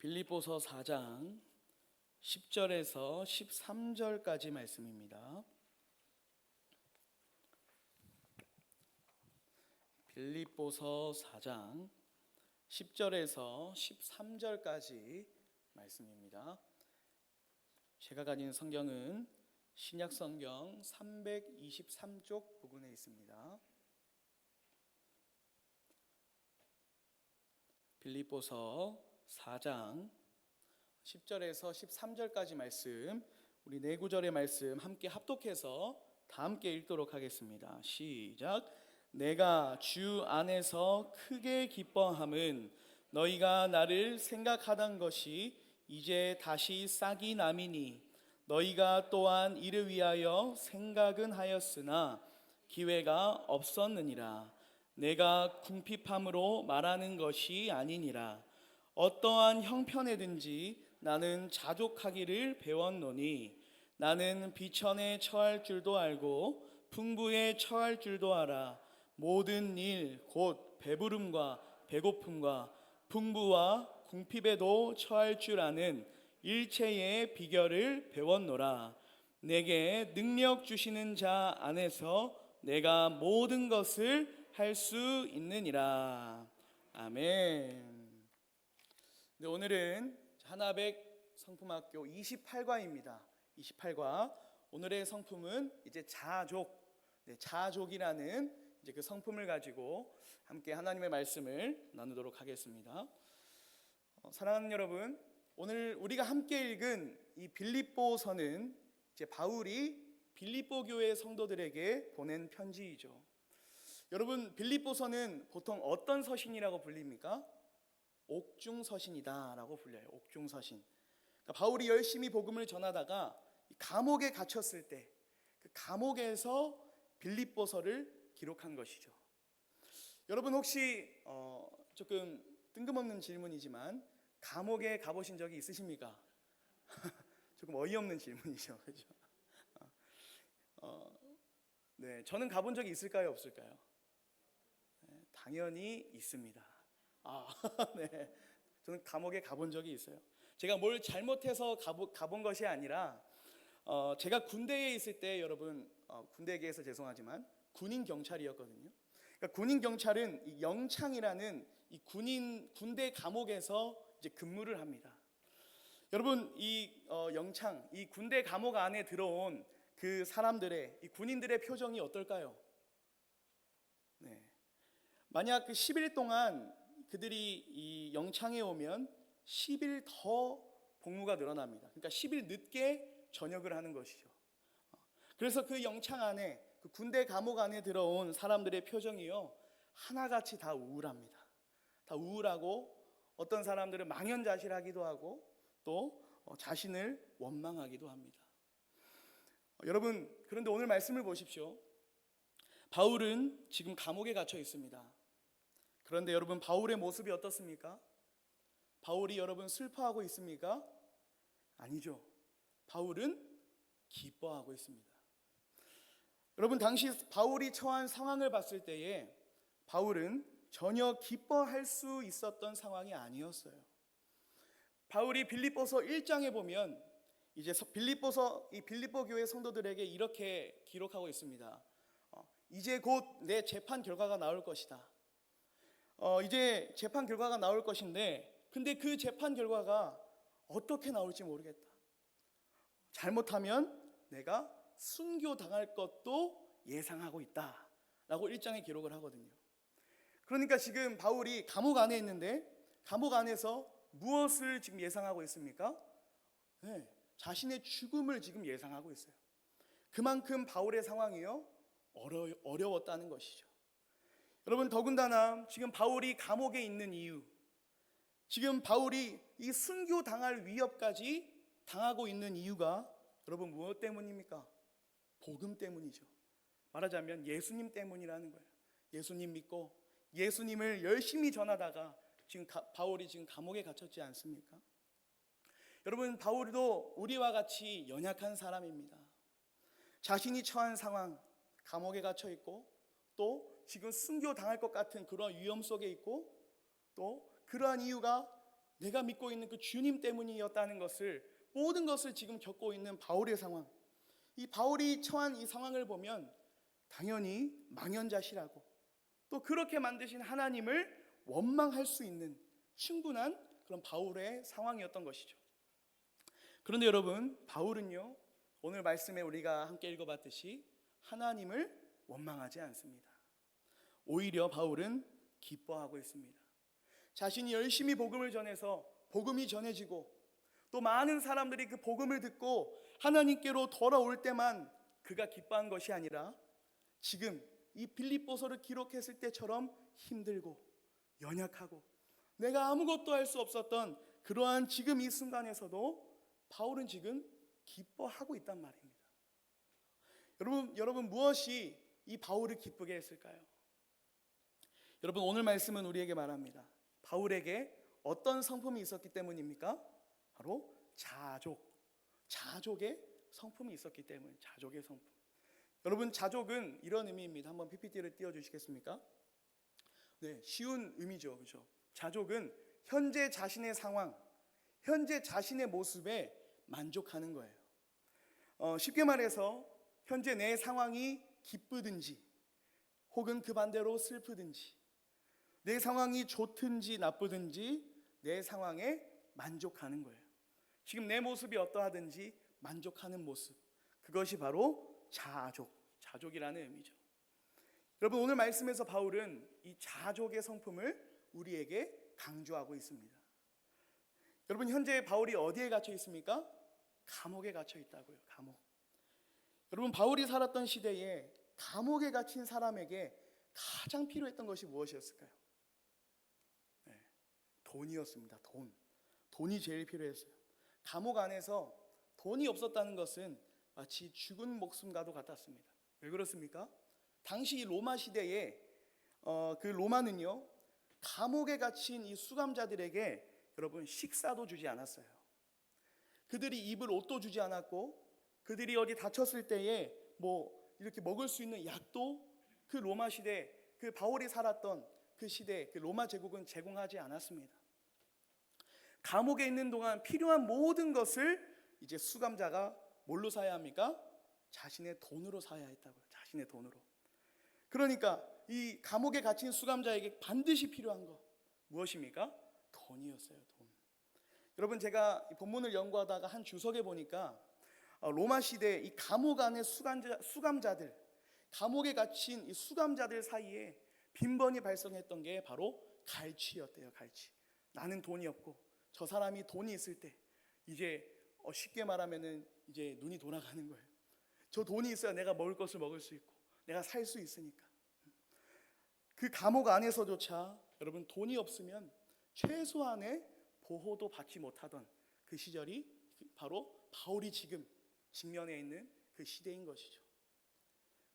빌립보서 4장 10절에서 13절까지 말씀입니다. 빌립보서 4장 10절에서 13절까지 말씀입니다. 제가 가진 성경은 신약 성경 323쪽 부분에 있습니다. 빌립보서 4장 10절에서 13절까지 말씀, 우리 네 구절의 말씀 함께 합독해서 다 함께 읽도록 하겠습니다. 시작. 내가 주 안에서 크게 기뻐함은 너희가 나를 생각하던 것이 이제 다시 싹이 남이니 너희가 또한 이를 위하여 생각은 하였으나 기회가 없었느니라. 내가 궁핍함으로 말하는 것이 아니니라. 어떠한 형편에든지 나는 자족하기를 배웠노니 나는 비천에 처할 줄도 알고 풍부에 처할 줄도 알아. 모든 일 곧 배부름과 배고픔과 풍부와 궁핍에도 처할 줄 아는 일체의 비결을 배웠노라. 내게 능력 주시는 자 안에서 내가 모든 것을 할 수 있느니라. 아멘. 네, 오늘은 하나백 성품학교 28과입니다. 28과. 오늘의 성품은 이제 자족, 자족이라는 이제 그 성품을 가지고 함께 하나님의 말씀을 나누도록 하겠습니다. 사랑하는 여러분, 오늘 우리가 함께 읽은 이 빌립보서는 이제 바울이 빌립보 교회 성도들에게 보낸 편지이죠. 여러분, 빌립보서는 보통 어떤 서신이라고 불립니까? 옥중서신이다 라고 불려요. 옥중서신. 그러니까 바울이 열심히 복음을 전하다가 감옥에 갇혔을 때 그 감옥에서 빌립보서를 기록한 것이죠. 여러분 혹시 조금 뜬금없는 질문이지만 감옥에 가보신 적이 있으십니까? 조금 어이없는 질문이죠. 그렇죠? 네, 저는 가본 적이 있을까요, 없을까요? 네, 당연히 있습니다. 네, 저는 감옥에 가본 적이 있어요. 제가 뭘 잘못해서 가본 것이 아니라 제가 군대에 있을 때, 여러분, 군대 얘기해서 죄송하지만 군인 경찰이었거든요. 그러니까 군인 경찰은 이 영창이라는 이 군대 감옥에서 이제 근무를 합니다. 여러분, 이 영창, 이 군대 감옥 안에 들어온 그 사람들의, 이 군인들의 표정이 어떨까요? 네, 만약 그 10일 동안 그들이 이 영창에 오면 10일 더 복무가 늘어납니다. 그러니까 10일 늦게 전역을 하는 것이죠. 그래서 그 영창 안에, 그 군대 감옥 안에 들어온 사람들의 표정이요, 하나같이 다 우울합니다. 다 우울하고 어떤 사람들은 망연자실하기도 하고 또 자신을 원망하기도 합니다. 여러분, 그런데 오늘 말씀을 보십시오. 바울은 지금 감옥에 갇혀 있습니다. 그런데 여러분, 바울의 모습이 어떻습니까? 바울이 여러분 슬퍼하고 있습니까? 아니죠. 바울은 기뻐하고 있습니다. 여러분, 당시 바울이 처한 상황을 봤을 때에 바울은 전혀 기뻐할 수 있었던 상황이 아니었어요. 바울이 빌립보서 1장에 보면 이제 이 빌립보 교회 성도들에게 이렇게 기록하고 있습니다. 이제 곧 내 재판 결과가 나올 것이다. 이제 재판 결과가 나올 것인데, 근데 그 재판 결과가 어떻게 나올지 모르겠다. 잘못하면 내가 순교당할 것도 예상하고 있다 라고 1장에 기록을 하거든요. 그러니까 지금 바울이 감옥 안에 있는데 감옥 안에서 무엇을 지금 예상하고 있습니까? 네, 자신의 죽음을 지금 예상하고 있어요. 그만큼 바울의 상황이요, 어려웠다는 것이죠. 여러분, 더군다나 지금 바울이 감옥에 있는 이유, 지금 바울이 이 순교당할 위협까지 당하고 있는 이유가 여러분 무엇 때문입니까? 복음 때문이죠. 말하자면 예수님 때문이라는 거예요. 예수님 믿고 예수님을 열심히 전하다가 지금 바울이 지금 감옥에 갇혔지 않습니까? 여러분, 바울도 우리와 같이 연약한 사람입니다. 자신이 처한 상황, 감옥에 갇혀 있고 또 지금 순교당할 것 같은 그런 위험 속에 있고 또 그러한 이유가 내가 믿고 있는 그 주님 때문이었다는 것을, 모든 것을 지금 겪고 있는 바울의 상황, 이 바울이 처한 이 상황을 보면 당연히 망연자실하고 또 그렇게 만드신 하나님을 원망할 수 있는 충분한 그런 바울의 상황이었던 것이죠. 그런데 여러분, 바울은요, 오늘 말씀에 우리가 함께 읽어봤듯이 하나님을 원망하지 않습니다. 오히려 바울은 기뻐하고 있습니다. 자신이 열심히 복음을 전해서 복음이 전해지고 또 많은 사람들이 그 복음을 듣고 하나님께로 돌아올 때만 그가 기뻐한 것이 아니라 지금 이 빌립보서를 기록했을 때처럼 힘들고 연약하고 내가 아무것도 할 수 없었던 그러한 지금 이 순간에서도 바울은 지금 기뻐하고 있단 말입니다. 여러분 무엇이 이 바울을 기쁘게 했을까요? 여러분, 오늘 말씀은 우리에게 말합니다. 바울에게 어떤 성품이 있었기 때문입니까? 바로 자족의 성품이 있었기 때문에. 자족의 성품. 여러분, 자족은 이런 의미입니다. 한번 PPT를 띄워주시겠습니까? 네, 쉬운 의미죠, 그렇죠? 자족은 현재 자신의 상황, 현재 자신의 모습에 만족하는 거예요. 쉽게 말해서 현재 내 상황이 기쁘든지 혹은 그 반대로 슬프든지, 내 상황이 좋든지 나쁘든지 내 상황에 만족하는 거예요. 지금 내 모습이 어떠하든지 만족하는 모습, 그것이 바로 자족이라는 의미죠. 여러분, 오늘 말씀에서 바울은 이 자족의 성품을 우리에게 강조하고 있습니다. 여러분, 현재 바울이 어디에 갇혀 있습니까? 감옥에 갇혀 있다고요. 감옥. 여러분, 바울이 살았던 시대에 감옥에 갇힌 사람에게 가장 필요했던 것이 무엇이었을까요? 네, 돈이었습니다. 돈이 제일 필요했어요. 감옥 안에서 돈이 없었다는 것은 마치 죽은 목숨과도 같았습니다. 왜 그렇습니까? 당시 로마 시대에 그 로마는요, 감옥에 갇힌 이 수감자들에게 여러분 식사도 주지 않았어요. 그들이 입을 옷도 주지 않았고, 그들이 어디 다쳤을 때에 뭐 이렇게 먹을 수 있는 약도 그 로마 시대, 그 바울이 살았던 그 시대, 그 로마 제국은 제공하지 않았습니다. 감옥에 있는 동안 필요한 모든 것을 이제 수감자가 뭘로 사야 합니까? 자신의 돈으로 사야 했다고요. 자신의 돈으로. 그러니까 이 감옥에 갇힌 수감자에게 반드시 필요한 거 무엇입니까? 돈이었어요. 돈. 여러분, 제가 이 본문을 연구하다가 한 주석에 보니까 로마 시대 이 감옥 안의 수감자들, 감옥에 갇힌 이 수감자들 사이에 빈번히 발생했던 게 바로 갈취였대요. 갈취. 나는 돈이 없고 저 사람이 돈이 있을 때 이제 쉽게 말하면은 이제 눈이 돌아가는 거예요. 저 돈이 있어야 내가 먹을 것을 먹을 수 있고 내가 살 수 있으니까. 그 감옥 안에서조차 여러분 돈이 없으면 최소한의 보호도 받지 못하던 그 시절이 바로 바울이 지금 직면해 있는 그 시대인 것이죠.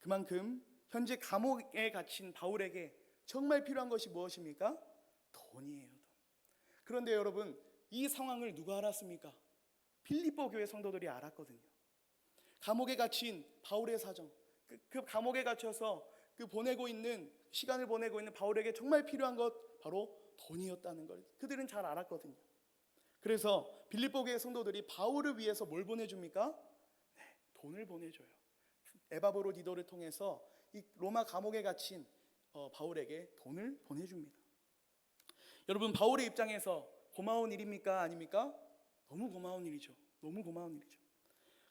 그만큼 현재 감옥에 갇힌 바울에게 정말 필요한 것이 무엇입니까? 돈이에요. 돈. 그런데 여러분, 이 상황을 누가 알았습니까? 빌립보 교회 성도들이 알았거든요. 감옥에 갇힌 바울의 사정, 그 감옥에 갇혀서 시간을 보내고 있는 바울에게 정말 필요한 것 바로 돈이었다는 걸 그들은 잘 알았거든요. 그래서 빌립보 교회 성도들이 바울을 위해서 뭘 보내줍니까? 네, 돈을 보내줘요. 에바브로디도를 통해서 이 로마 감옥에 갇힌 바울에게 돈을 보내줍니다. 여러분, 바울의 입장에서 고마운 일입니까? 아닙니까? 너무 고마운 일이죠. 너무 고마운 일이죠.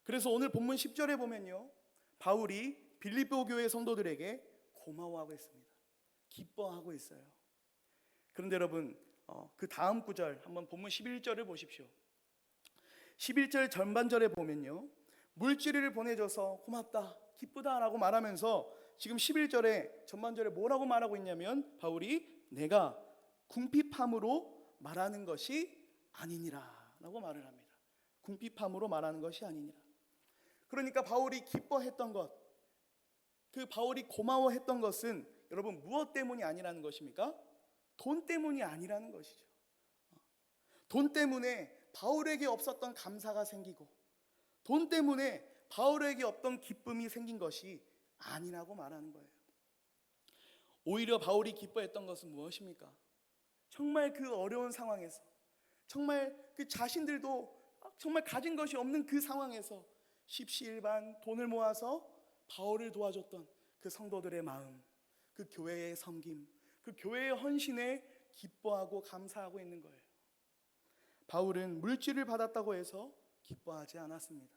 그래서 오늘 본문 10절에 보면요, 바울이 빌립보 교회 성도들에게 고마워하고 있습니다. 기뻐하고 있어요. 그런데 여러분, 그 다음 구절 한번 본문 11절을 보십시오. 11절 전반절에 보면요, 물질을 보내줘서 고맙다, 기쁘다라고 말하면서 지금 11절에 전반절에 뭐라고 말하고 있냐면 바울이 내가 궁핍함으로 말하는 것이 아니니라 라고 말을 합니다. 궁핍함으로 말하는 것이 아니니라. 그러니까 바울이 기뻐했던 것, 그 바울이 고마워했던 것은 여러분 무엇 때문이 아니라는 것입니까? 돈 때문이 아니라는 것이죠. 돈 때문에 바울에게 없었던 감사가 생기고 돈 때문에 바울에게 없던 기쁨이 생긴 것이 아니라고 말하는 거예요. 오히려 바울이 기뻐했던 것은 무엇입니까? 정말 그 어려운 상황에서, 정말 그 자신들도 정말 가진 것이 없는 그 상황에서 십시일반 돈을 모아서 바울을 도와줬던 그 성도들의 마음, 그 교회의 섬김, 그 교회의 헌신에 기뻐하고 감사하고 있는 거예요. 바울은 물질을 받았다고 해서 기뻐하지 않았습니다.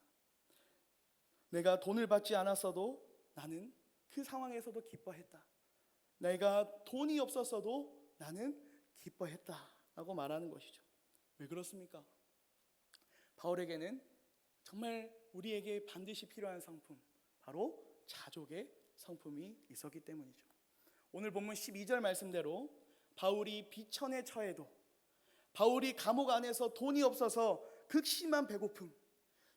내가 돈을 받지 않았어도 나는 그 상황에서도 기뻐했다. 내가 돈이 없었어도 나는 기뻐했다 라고 말하는 것이죠. 왜 그렇습니까? 바울에게는 정말 우리에게 반드시 필요한 성품, 바로 자족의 성품이 있었기 때문이죠. 오늘 본문 12절 말씀대로 바울이 비천에 처해도, 바울이 감옥 안에서 돈이 없어서 극심한 배고픔,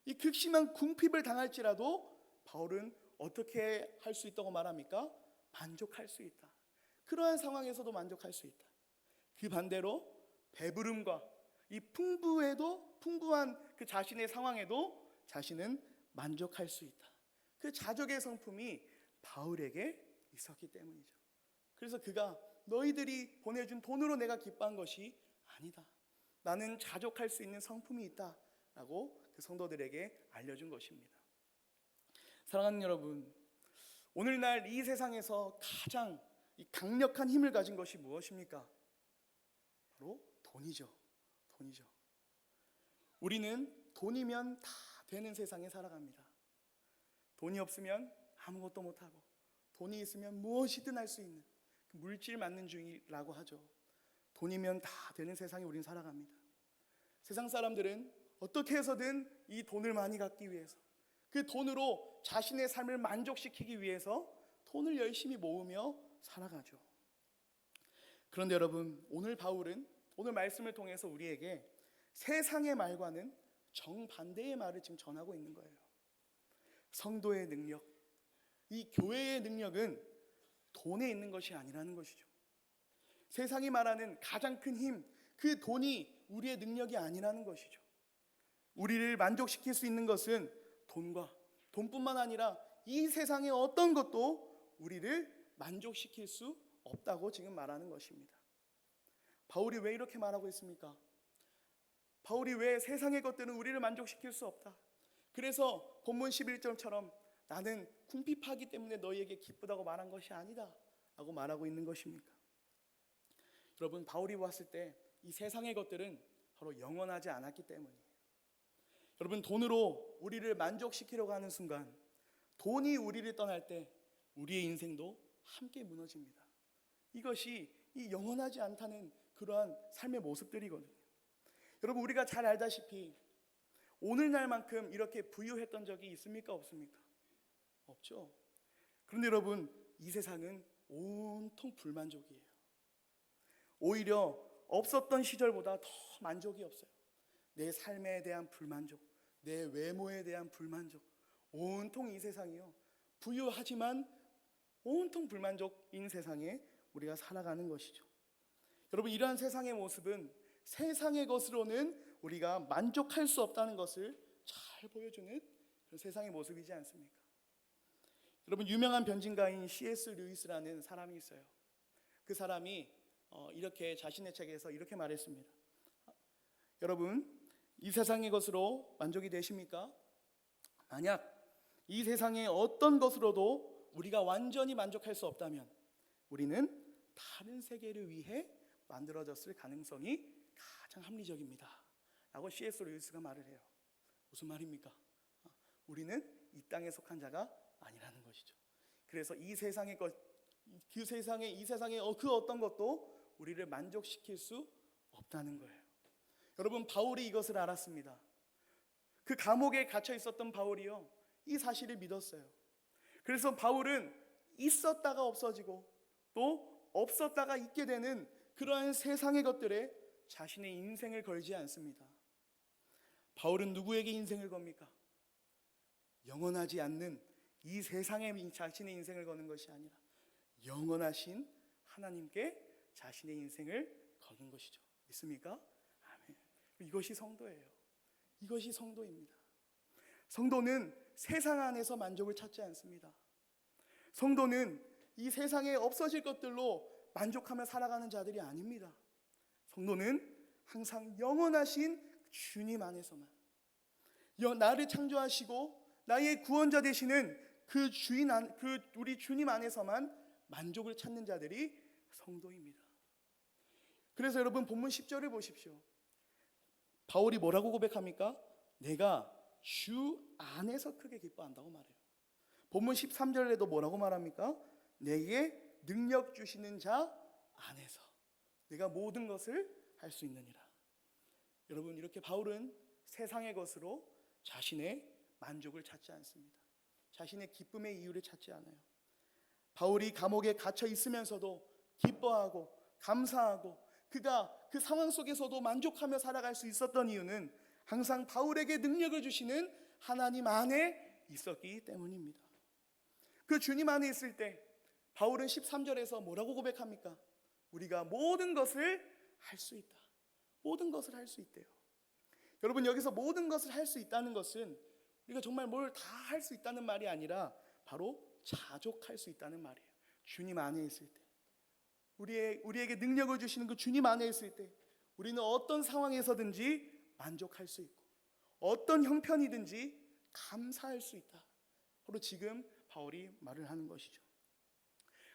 이 극심한 궁핍을 당할지라도 바울은 어떻게 할 수 있다고 말합니까? 만족할 수 있다. 그러한 상황에서도 만족할 수 있다. 그 반대로 배부름과 이 풍부한 그 자신의 상황에도 자신은 만족할 수 있다. 그 자족의 성품이 바울에게 있었기 때문이죠. 그래서 그가 너희들이 보내준 돈으로 내가 기뻐한 것이 아니다. 나는 자족할 수 있는 성품이 있다 라고 그 성도들에게 알려준 것입니다. 사랑하는 여러분, 오늘날 이 세상에서 가장 강력한 힘을 가진 것이 무엇입니까? 바로 돈이죠. 돈이죠. 우리는 돈이면 다 되는 세상에 살아갑니다. 돈이 없으면 아무것도 못하고, 돈이 있으면 무엇이든 할 수 있는 그 물질 만능주의라고 하죠. 돈이면 다 되는 세상에 우리는 살아갑니다. 세상 사람들은 어떻게 해서든 이 돈을 많이 갖기 위해서, 그 돈으로 자신의 삶을 만족시키기 위해서 돈을 열심히 모으며 살아가죠. 그런데 여러분, 오늘 바울은 오늘 말씀을 통해서 우리에게 세상의 말과는 정반대의 말을 지금 전하고 있는 거예요. 성도의 능력, 이 교회의 능력은 돈에 있는 것이 아니라는 것이죠. 세상이 말하는 가장 큰 힘, 그 돈이 우리의 능력이 아니라는 것이죠. 우리를 만족시킬 수 있는 것은 돈뿐만 아니라 이 세상의 어떤 것도 우리를 만족시킬 수 없다고 지금 말하는 것입니다. 바울이 왜 이렇게 말하고 있습니까? 바울이 왜 세상의 것들은 우리를 만족시킬 수 없다, 그래서 본문 11절처럼 나는 궁핍하기 때문에 너희에게 기쁘다고 말한 것이 아니다 라고 말하고 있는 것입니까? 여러분, 바울이 봤을 때 이 세상의 것들은 바로 영원하지 않았기 때문이에요. 여러분, 돈으로 우리를 만족시키려고 하는 순간, 돈이 우리를 떠날 때 우리의 인생도 함께 무너집니다. 이것이 이 영원하지 않다는 그러한 삶의 모습들이거든요. 여러분, 우리가 잘 알다시피 오늘날만큼 이렇게 부유했던 적이 있습니까? 없습니까? 없죠. 그런데 여러분, 이 세상은 온통 불만족이에요. 오히려 없었던 시절보다 더 만족이 없어요. 내 삶에 대한 불만족, 내 외모에 대한 불만족, 온통 이 세상이요, 부유하지만 온통 불만족인 세상에 우리가 살아가는 것이죠. 여러분, 이러한 세상의 모습은 세상의 것으로는 우리가 만족할 수 없다는 것을 잘 보여주는 그런 세상의 모습이지 않습니까? 여러분, 유명한 변진가인 C.S. 루이스라는 사람이 있어요. 그 사람이 이렇게 자신의 책에서 이렇게 말했습니다. 여러분, 이 세상의 것으로 만족이 되십니까? 만약 이 세상의 어떤 것으로도 우리가 완전히 만족할 수 없다면 우리는 다른 세계를 위해 만들어졌을 가능성이 가장 합리적입니다 라고 C.S. 루이스가 말을 해요. 무슨 말입니까? 우리는 이 땅에 속한 자가 아니라는 것이죠. 그래서 이 세상의 것, 이 세상의 그 어떤 것도 우리를 만족시킬 수 없다는 거예요. 여러분, 바울이 이것을 알았습니다. 그 감옥에 갇혀 있었던 바울이요, 이 사실을 믿었어요. 그래서 바울은 있었다가 없어지고 또 없었다가 있게 되는 그러한 세상의 것들에 자신의 인생을 걸지 않습니다. 바울은 누구에게 인생을 겁니까? 영원하지 않는 이 세상에 자신의 인생을 거는 것이 아니라 영원하신 하나님께 자신의 인생을 거는 것이죠. 믿습니까? 아멘. 이것이 성도예요. 이것이 성도입니다. 성도는 세상 안에서 만족을 찾지 않습니다. 성도는 이 세상에 없어질 것들로 만족하며 살아가는 자들이 아닙니다. 성도는 항상 영원하신 주님 안에서만, 나를 창조하시고 나의 구원자 되시는 우리 주님 안에서만 만족을 찾는 자들이 성도입니다. 그래서 여러분 본문 10절을 보십시오. 바울이 뭐라고 고백합니까? 내가 주 안에서 크게 기뻐한다고 말해요. 본문 13절에도 뭐라고 말합니까? 내게 능력 주시는 자 안에서 내가 모든 것을 할 수 있느니라. 여러분, 이렇게 바울은 세상의 것으로 자신의 만족을 찾지 않습니다. 자신의 기쁨의 이유를 찾지 않아요. 바울이 감옥에 갇혀 있으면서도 기뻐하고 감사하고 그가 그 상황 속에서도 만족하며 살아갈 수 있었던 이유는 항상 바울에게 능력을 주시는 하나님 안에 있었기 때문입니다. 그 주님 안에 있을 때 바울은 13절에서 뭐라고 고백합니까? 우리가 모든 것을 할 수 있다. 모든 것을 할 수 있대요. 여러분, 여기서 모든 것을 할 수 있다는 것은 우리가 정말 뭘 다 할 수 있다는 말이 아니라 바로 자족할 수 있다는 말이에요. 주님 안에 있을 때, 우리에게 능력을 주시는 그 주님 안에 있을 때 우리는 어떤 상황에서든지 만족할 수 있고 어떤 형편이든지 감사할 수 있다. 바로 지금 바울이 말을 하는 것이죠.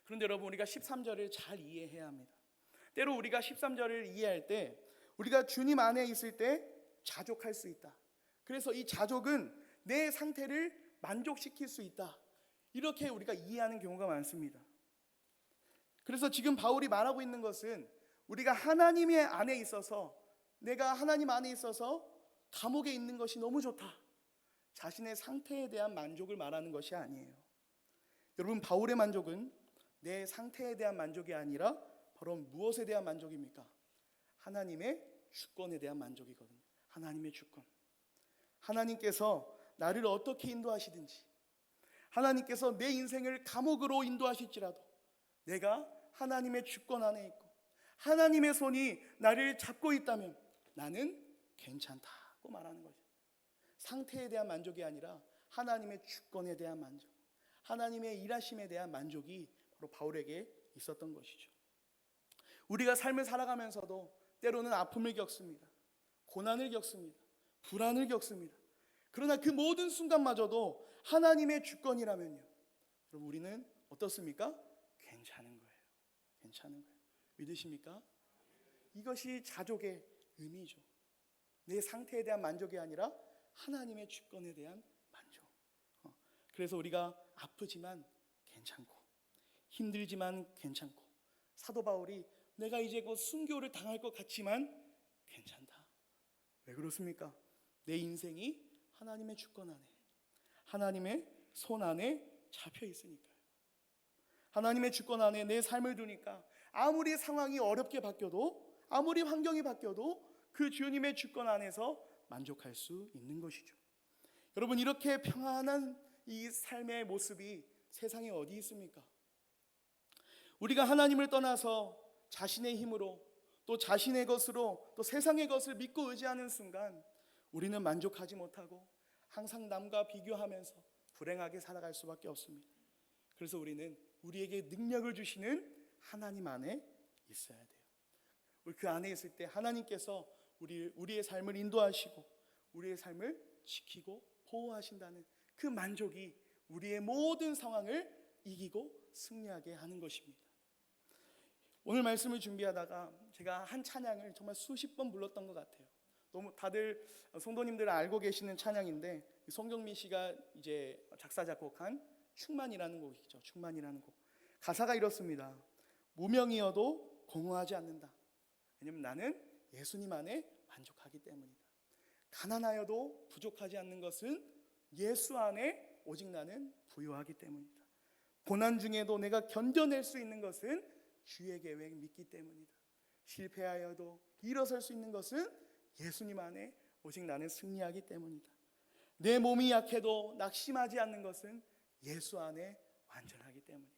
그런데 여러분, 우리가 13절을 잘 이해해야 합니다. 때로 우리가 13절을 이해할 때 우리가 주님 안에 있을 때 자족할 수 있다. 그래서 이 자족은 내 상태를 만족시킬 수 있다. 이렇게 우리가 이해하는 경우가 많습니다. 그래서 지금 바울이 말하고 있는 것은 우리가 하나님의 안에 있어서, 내가 하나님 안에 있어서 감옥에 있는 것이 너무 좋다, 자신의 상태에 대한 만족을 말하는 것이 아니에요. 여러분, 바울의 만족은 내 상태에 대한 만족이 아니라 바로 무엇에 대한 만족입니까? 하나님의 주권에 대한 만족이거든요. 하나님의 주권. 하나님께서 나를 어떻게 인도하시든지, 하나님께서 내 인생을 감옥으로 인도하실지라도 내가 하나님의 주권 안에 있고 하나님의 손이 나를 잡고 있다면 나는 괜찮다고 말하는 거죠. 상태에 대한 만족이 아니라 하나님의 주권에 대한 만족, 하나님의 일하심에 대한 만족이 바로 바울에게 있었던 것이죠. 우리가 삶을 살아가면서도 때로는 아픔을 겪습니다. 고난을 겪습니다. 불안을 겪습니다. 그러나 그 모든 순간마저도 하나님의 주권이라면요, 여러분, 우리는 어떻습니까? 괜찮은 거예요. 괜찮은 거예요. 믿으십니까? 이것이 자족의 의미죠. 내 상태에 대한 만족이 아니라 하나님의 주권에 대한 만족. 그래서 우리가 아프지만 괜찮고 힘들지만 괜찮고, 사도 바울이 내가 이제 곧 순교를 당할 것 같지만 괜찮다. 왜 그렇습니까? 내 인생이 하나님의 주권 안에, 하나님의 손 안에 잡혀 있으니까요. 하나님의 주권 안에 내 삶을 두니까 아무리 상황이 어렵게 바뀌어도, 아무리 환경이 바뀌어도 그 주님의 주권 안에서 만족할 수 있는 것이죠. 여러분, 이렇게 평안한 이 삶의 모습이 세상에 어디 있습니까? 우리가 하나님을 떠나서 자신의 힘으로, 또 자신의 것으로, 또 세상의 것을 믿고 의지하는 순간 우리는 만족하지 못하고 항상 남과 비교하면서 불행하게 살아갈 수밖에 없습니다. 그래서 우리는 우리에게 능력을 주시는 하나님 안에 있어야 돼요. 우리 그 안에 있을 때 하나님께서 우리의 삶을 인도하시고 우리의 삶을 지키고 보호하신다는 그 만족이 우리의 모든 상황을 이기고 승리하게 하는 것입니다. 오늘 말씀을 준비하다가 제가 한 찬양을 정말 수십 번 불렀던 것 같아요. 너무 다들 성도님들 알고 계시는 찬양인데, 송경민 씨가 이제 작사 작곡한 충만이라는 곡이죠. 충만이라는 곡. 가사가 이렇습니다. 무명이어도 공허하지 않는다. 왜냐면 나는 예수님 안에 만족하기 때문이다. 가난하여도 부족하지 않는 것은 예수 안에 오직 나는 부유하기 때문이다. 고난 중에도 내가 견뎌낼 수 있는 것은 주의 계획 믿기 때문이다. 실패하여도 일어설 수 있는 것은 예수님 안에 오직 나는 승리하기 때문이다. 내 몸이 약해도 낙심하지 않는 것은 예수 안에 완전하기 때문이다.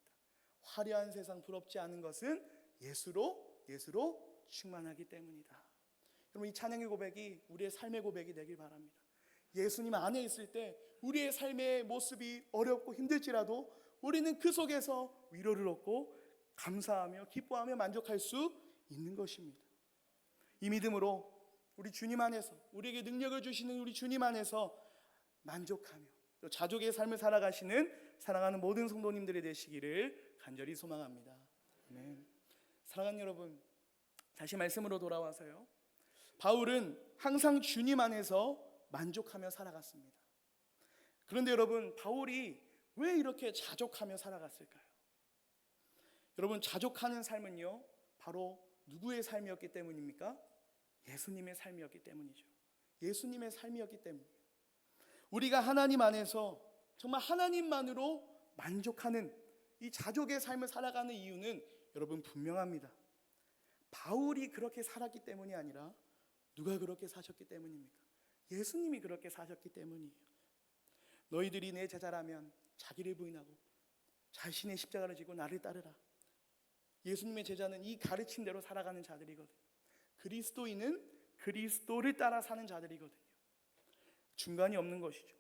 화려한 세상 부럽지 않은 것은 예수로 충만하기 때문이다. 여러분, 이 찬양의 고백이 우리의 삶의 고백이 되길 바랍니다. 예수님 안에 있을 때 우리의 삶의 모습이 어렵고 힘들지라도 우리는 그 속에서 위로를 얻고 감사하며 기뻐하며 만족할 수 있는 것입니다. 이 믿음으로 우리 주님 안에서, 우리에게 능력을 주시는 우리 주님 안에서 만족하며 또 자족의 삶을 살아가시는 사랑하는 모든 성도님들이 되시기를 간절히 소망합니다. 아멘. 사랑하는 여러분, 다시 말씀으로 돌아와서요, 바울은 항상 주님 안에서 만족하며 살아갔습니다. 그런데 여러분, 바울이 왜 이렇게 자족하며 살아갔을까요? 여러분, 자족하는 삶은요, 바로 누구의 삶이었기 때문입니까? 예수님의 삶이었기 때문이죠. 예수님의 삶이었기 때문이에요. 우리가 하나님 안에서 정말 하나님만으로 만족하는 이 자족의 삶을 살아가는 이유는 여러분 분명합니다. 바울이 그렇게 살았기 때문이 아니라 누가 그렇게 사셨기 때문입니까? 예수님이 그렇게 사셨기 때문이에요. 너희들이 내 제자라면 자기를 부인하고 자신의 십자가를 지고 나를 따르라. 예수님의 제자는 이 가르친 대로 살아가는 자들이거든요. 그리스도인은 그리스도를 따라 사는 자들이거든요. 중간이 없는 것이죠.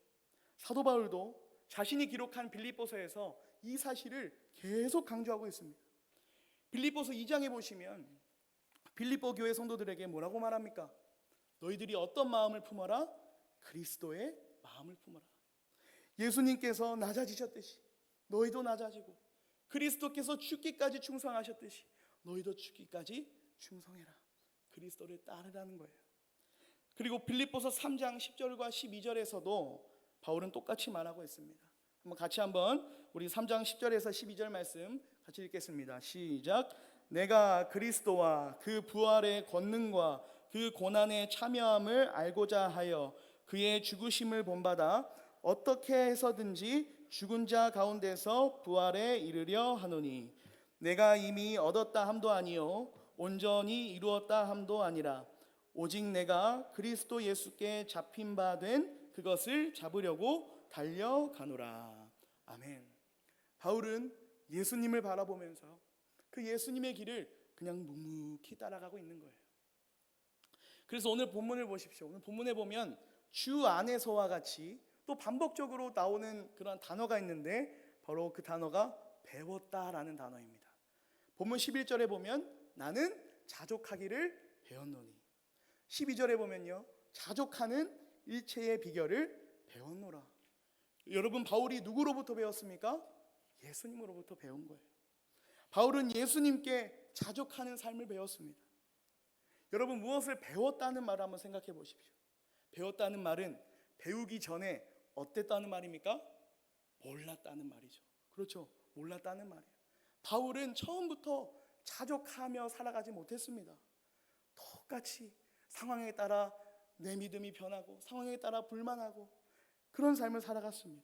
사도 바울도 자신이 기록한 빌립보서에서 이 사실을 계속 강조하고 있습니다. 빌립보서 2장에 보시면 빌립보 교회 성도들에게 뭐라고 말합니까? 너희들이 어떤 마음을 품어라? 그리스도의 마음을 품어라. 예수님께서 낮아지셨듯이 너희도 낮아지고, 그리스도께서 죽기까지 충성하셨듯이 너희도 죽기까지 충성해라. 그리스도를 따르라는 거예요. 그리고 빌립보서 3장 10절과 12절에서도 바울은 똑같이 말하고 있습니다. 한번 우리 3장 10절에서 12절 말씀 같이 읽겠습니다. 시작. 내가 그리스도와 그 부활의 권능과 그 고난의 참여함을 알고자 하여 그의 죽으심을 본받아 어떻게 해서든지 죽은 자 가운데서 부활에 이르려 하노니, 내가 이미 얻었다 함도 아니요 온전히 이루었다 함도 아니라 오직 내가 그리스도 예수께 잡힌 바 된 그것을 잡으려고 달려가노라. 아멘. 바울은 예수님을 바라보면서 그 예수님의 길을 그냥 묵묵히 따라가고 있는 거예요. 그래서 오늘 본문을 보십시오. 오늘 본문에 보면 주 안에서와 같이 또 반복적으로 나오는 그런 단어가 있는데 바로 그 단어가 배웠다라는 단어입니다. 본문 11절에 보면 나는 자족하기를 배웠노니, 12절에 보면요, 자족하는 일체의 비결을 배웠노라. 여러분, 바울이 누구로부터 배웠습니까? 예수님으로부터 배운 거예요. 바울은 예수님께 자족하는 삶을 배웠습니다. 여러분, 무엇을 배웠다는 말을 한번 생각해 보십시오. 배웠다는 말은 배우기 전에 어땠다는 말입니까? 몰랐다는 말이죠. 그렇죠, 몰랐다는 말이에요. 바울은 처음부터 자족하며 살아가지 못했습니다. 똑같이 상황에 따라 내 믿음이 변하고 상황에 따라 불만하고 그런 삶을 살아갔습니다.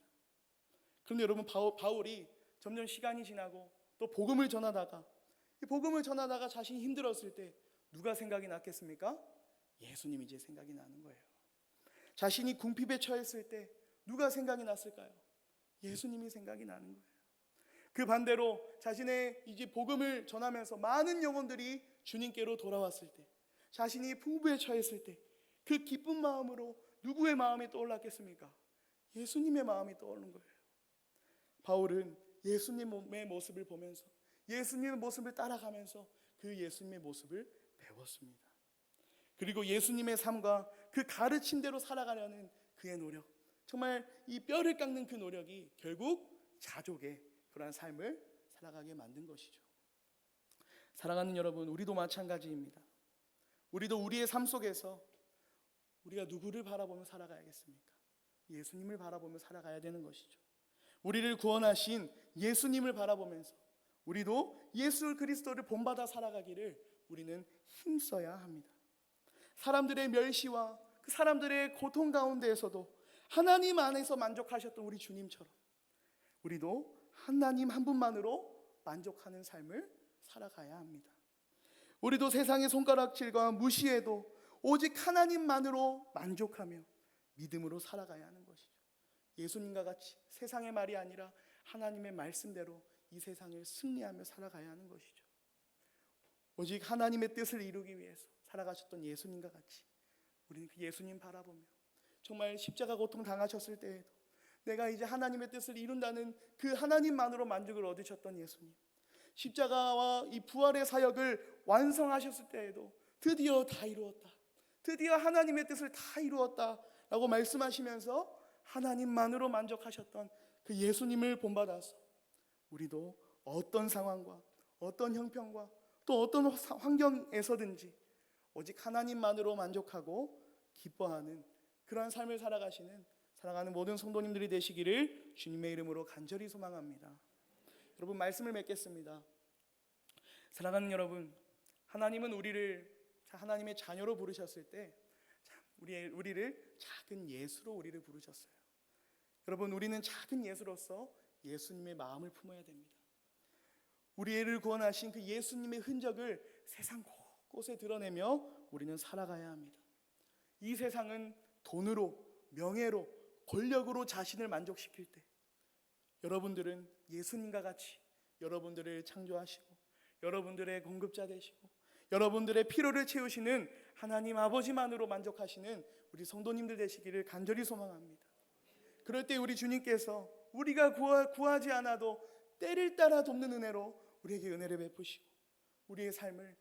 그런데 여러분, 바울이 점점 시간이 지나고 또 복음을 전하다가 자신이 힘들었을 때 누가 생각이 났겠습니까? 예수님이 이제 생각이 나는 거예요. 자신이 궁핍에 처했을 때 누가 생각이 났을까요? 예수님이 생각이 나는 거예요. 그 반대로 자신의 이제 복음을 전하면서 많은 영혼들이 주님께로 돌아왔을 때, 자신이 풍부에 처했을 때 그 기쁜 마음으로 누구의 마음이 떠올랐겠습니까? 예수님의 마음이 떠오르는 거예요. 바울은 예수님의 모습을 보면서 예수님의 모습을 따라가면서 그 예수님의 모습을 배웠습니다. 그리고 예수님의 삶과 그 가르침대로 살아가려는 그의 노력, 정말 이 뼈를 깎는 그 노력이 결국 자족의 그러한 삶을 살아가게 만든 것이죠. 사랑하는 여러분, 우리도 마찬가지입니다. 우리도 우리의 삶 속에서 우리가 누구를 바라보며 살아가야겠습니까? 예수님을 바라보며 살아가야 되는 것이죠. 우리를 구원하신 예수님을 바라보면서 우리도 예수 그리스도를 본받아 살아가기를 우리는 힘써야 합니다. 사람들의 멸시와 그 사람들의 고통 가운데에서도 하나님 안에서 만족하셨던 우리 주님처럼 우리도 하나님 한 분만으로 만족하는 삶을 살아가야 합니다. 우리도 세상의 손가락질과 무시에도 오직 하나님만으로 만족하며 믿음으로 살아가야 하는 것이죠. 예수님과 같이 세상의 말이 아니라 하나님의 말씀대로 이 세상을 승리하며 살아가야 하는 것이죠. 오직 하나님의 뜻을 이루기 위해서 살아가셨던 예수님과 같이 우리는 그 예수님 바라보며 정말 십자가 고통 당하셨을 때에도 내가 이제 하나님의 뜻을 이룬다는 그 하나님만으로 만족을 얻으셨던 예수님, 십자가와 이 부활의 사역을 완성하셨을 때에도 드디어 다 이루었다. 드디어 하나님의 뜻을 다 이루었다 라고 말씀하시면서 하나님만으로 만족하셨던 그 예수님을 본받아서 우리도 어떤 상황과 어떤 형편과 또 어떤 환경에서든지 오직 하나님만으로 만족하고 기뻐하는 그러한 삶을 살아가는 모든 성도님들이 되시기를 주님의 이름으로 간절히 소망합니다. 여러분, 말씀을 맺겠습니다. 사랑하는 여러분, 하나님은 우리를 하나님의 자녀로 부르셨을 때 우리를 작은 예수로 우리를 부르셨어요. 여러분, 우리는 작은 예수로서 예수님의 마음을 품어야 됩니다. 우리를 구원하신 그 예수님의 흔적을 세상 곳곳에 드러내며 우리는 살아가야 합니다. 이 세상은 돈으로, 명예로, 권력으로 자신을 만족시킬 때 여러분들은 예수님과 같이 여러분들을 창조하시고 여러분들의 공급자 되시고 여러분들의 필요를 채우시는 하나님 아버지만으로 만족하시는 우리 성도님들 되시기를 간절히 소망합니다. 그럴 때 우리 주님께서 우리가 구하지 않아도 때를 따라 돕는 은혜로 우리에게 은혜를 베푸시고 우리의 삶을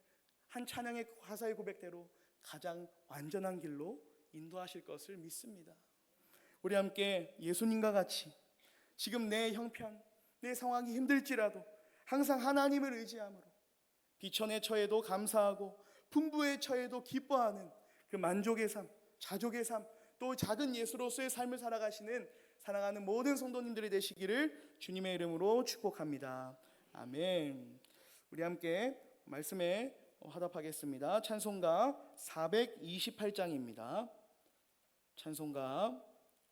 한 찬양의 가사의 고백대로 가장 완전한 길로 인도하실 것을 믿습니다. 우리 함께 예수님과 같이 지금 내 형편, 내 상황이 힘들지라도 항상 하나님을 의지함으로 비천에 처해도 감사하고 풍부에 처해도 기뻐하는 그 만족의 삶, 자족의 삶, 또 작은 예수로서의 삶을 살아가시는 사랑하는 모든 성도님들이 되시기를 주님의 이름으로 축복합니다. 아멘. 우리 함께 말씀에 화답하겠습니다. 찬송가 428장입니다. 찬송가